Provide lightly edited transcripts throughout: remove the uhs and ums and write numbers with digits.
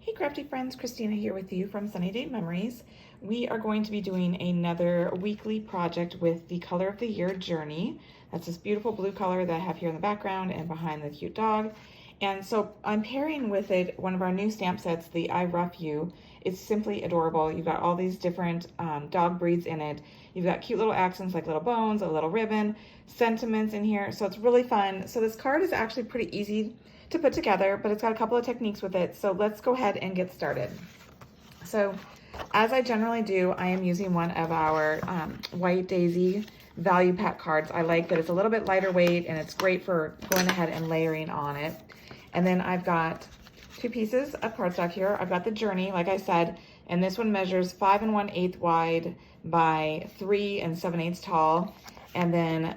Hey crafty friends, Christina here with you from SunnyDay Memories. We are going to be doing another weekly project with the color of the year journey. That's this beautiful blue color that I have here in the background and behind the cute dog. And so I'm pairing with it one of our new stamp sets, the I Ruff You. It's simply adorable. You've got all these different dog breeds in it. You've got cute little accents like little bones, a little ribbon, sentiments in here. So it's really fun. So this card is actually pretty easy to put together, but it's got a couple of techniques with it. So let's go ahead and get started. So as I generally do, I am using one of our White Daisy value pack cards. I like that it's a little bit lighter weight and it's great for going ahead and layering on it. And then I've got two pieces of cardstock here. I've got the Journey, like I said, and this one measures 5 1/8 wide by 3 7/8 tall. And then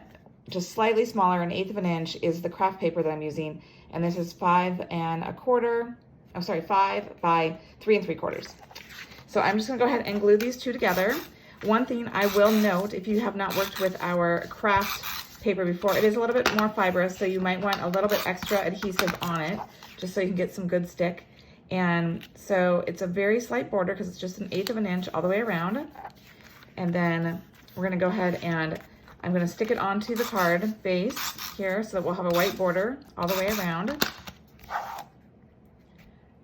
just slightly smaller, 1/8 of an inch, is the craft paper that I'm using. And this is 5 1/4, I'm sorry, 5 by 3 3/4. So I'm just gonna go ahead and glue these two together. One thing I will note, if you have not worked with our craft paper before, it is a little bit more fibrous, so you might want a little bit extra adhesive on it, just so you can get some good stick. And so it's a very slight border because it's just 1/8 of an inch all the way around. And then we're gonna go ahead and I'm going to stick it onto the card base here so that we'll have a white border all the way around.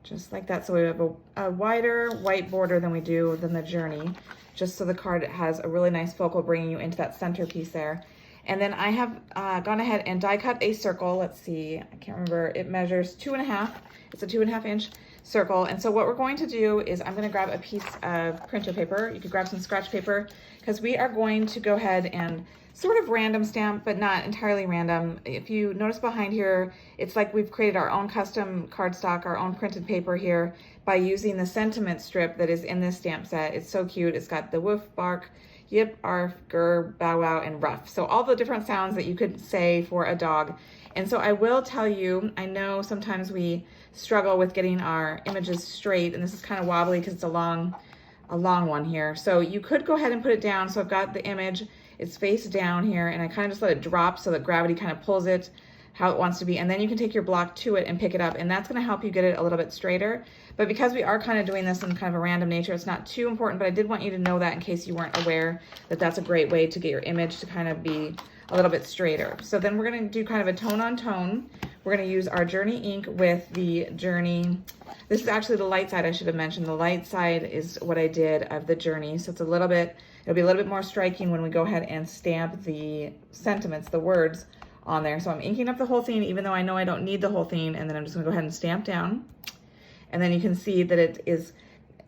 Just like that. So we have a wider white border than the Journey, just so the card has a really nice focal bringing you into that centerpiece there. And then I have gone ahead and die cut a circle. Let's see, I can't remember. It measures 2 1/2. It's a 2 1/2 inch circle. And so what we're going to do is I'm going to grab a piece of printer paper. You could grab some scratch paper because we are going to go ahead and sort of random stamp, but not entirely random. If you notice behind here, it's like we've created our own custom cardstock, our own printed paper here by using the sentiment strip that is in this stamp set. It's so cute. It's got the woof, bark, yip, arf, grr, bow wow, and ruff. So all the different sounds that you could say for a dog. And so I will tell you, I know sometimes we struggle with getting our images straight, and this is kind of wobbly because it's a long one here. So you could go ahead and put it down. So I've got the image, it's face down here, and I kind of just let it drop so that gravity kind of pulls it how it wants to be. And then you can take your block to it and pick it up, and that's going to help you get it a little bit straighter. But because we are kind of doing this in kind of a random nature, it's not too important, but I did want you to know that in case you weren't aware that that's a great way to get your image to kind of be a little bit straighter. So then we're going to do kind of a tone on tone. We're going to use our Journey ink with the Journey. This is actually the light side, I should have mentioned. The light side is what I did of the Journey. So it's a little bit, it'll be a little bit more striking when we go ahead and stamp the sentiments, the words on there. So I'm inking up the whole thing, even though I know I don't need the whole thing. And then I'm just gonna go ahead and stamp down. And then you can see that it is,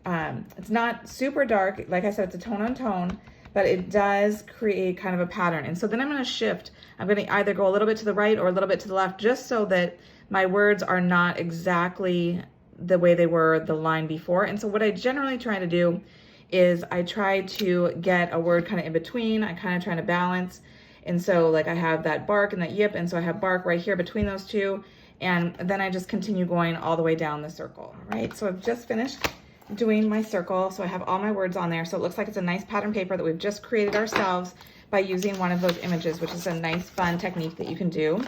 it's not super dark. Like I said, it's a tone on tone, but it does create kind of a pattern. And so then I'm gonna shift. I'm gonna either go a little bit to the right or a little bit to the left, just so that my words are not exactly the way they were the line before. And so what I generally try to do is I try to get a word kind of in between. I kind of try to balance. And so like I have that bark and that yip, and so I have bark right here between those two. And then I just continue going all the way down the circle. All right, so I've just finished doing my circle. So I have all my words on there. So it looks like it's a nice pattern paper that we've just created ourselves by using one of those images, which is a nice fun technique that you can do.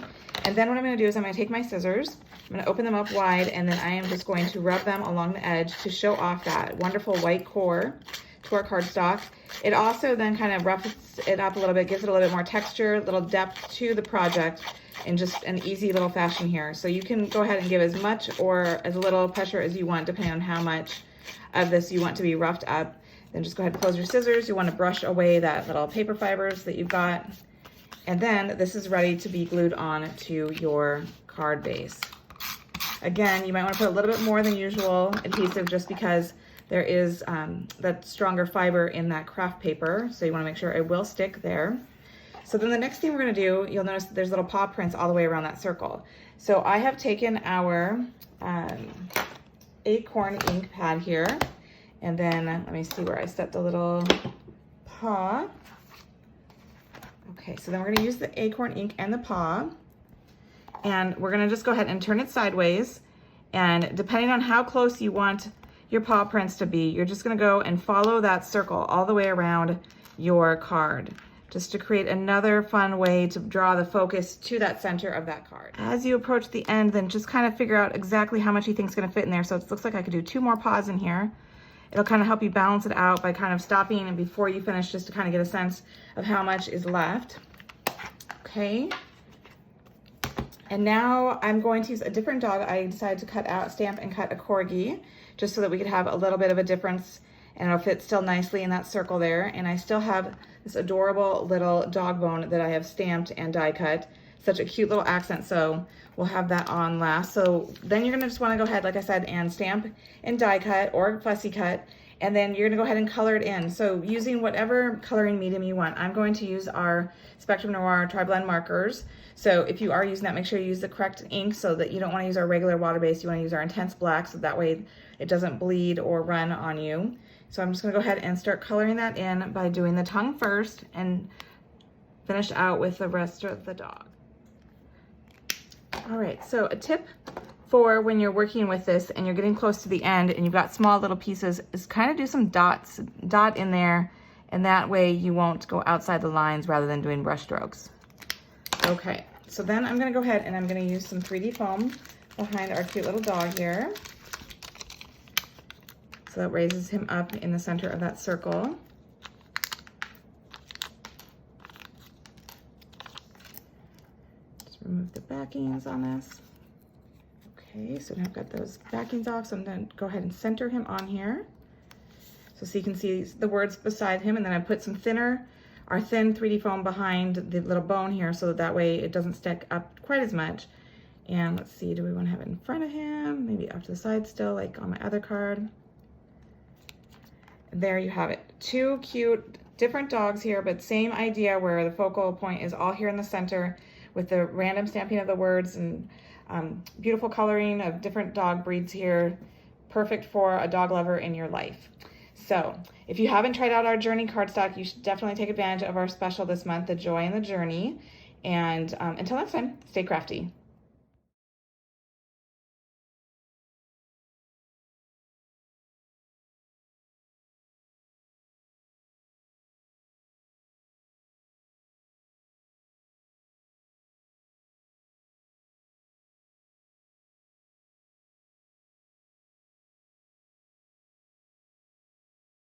And then what I'm gonna do is I'm gonna take my scissors, I'm gonna open them up wide, and then I am just going to rub them along the edge to show off that wonderful white core to our cardstock. It also then kind of roughs it up a little bit, gives it a little bit more texture, a little depth to the project in just an easy little fashion here. So you can go ahead and give as much or as little pressure as you want, depending on how much of this you want to be roughed up. Then just go ahead and close your scissors. You want to brush away that little paper fibers that you've got. And then this is ready to be glued on to your card base. Again, you might want to put a little bit more than usual adhesive just because there is that stronger fiber in that craft paper. So you want to make sure it will stick there. So then the next thing we're going to do, you'll notice there's little paw prints all the way around that circle. So I have taken our acorn ink pad here. And then let me see where I set the little paw. Okay, so then we're gonna use the acorn ink and the paw. And we're gonna just go ahead and turn it sideways. And depending on how close you want your paw prints to be, you're just gonna go and follow that circle all the way around your card. just to create another fun way to draw the focus to that center of that card. As you approach the end, then just kind of figure out exactly how much you think is going to fit in there. So it looks like I could do 2 more paws in here. It'll kind of help you balance it out by kind of stopping and before you finish, just to kind of get a sense of how much is left. Okay. And now I'm going to use a different dog. I decided to cut out, stamp and cut a corgi, just so that we could have a little bit of a difference, and it'll fit still nicely in that circle there. And I still have this adorable little dog bone that I have stamped and die cut. Such a cute little accent, so we'll have that on last. So then you're gonna just wanna go ahead, like I said, and stamp and die cut or fussy cut, and then you're gonna go ahead and color it in. So using whatever coloring medium you want. I'm going to use our Spectrum Noir Tri-Blend markers. So if you are using that, make sure you use the correct ink, so that you don't wanna use our regular water-based, you wanna use our intense black, so that way it doesn't bleed or run on you. So I'm just gonna go ahead and start coloring that in by doing the tongue first and finish out with the rest of the dog. All right, so a tip for when you're working with this and you're getting close to the end and you've got small little pieces is kind of do some dot in there, and that way you won't go outside the lines rather than doing brush strokes. Okay, so then I'm gonna go ahead and I'm gonna use some 3D foam behind our cute little dog here. So that raises him up in the center of that circle. Just remove the backings on this. Okay, so now I've got those backings off, so I'm gonna go ahead and center him on here. So you can see the words beside him, and then I put some our thin 3D foam behind the little bone here, so that way it doesn't stick up quite as much. And let's see, do we wanna have it in front of him? Maybe off to the side still, like on my other card. There you have it. 2 cute different dogs here, but same idea where the focal point is all here in the center with the random stamping of the words and beautiful coloring of different dog breeds here. Perfect for a dog lover in your life. So if you haven't tried out our Journey cardstock, you should definitely take advantage of our special this month, the Joy in the Journey. And until next time, stay crafty.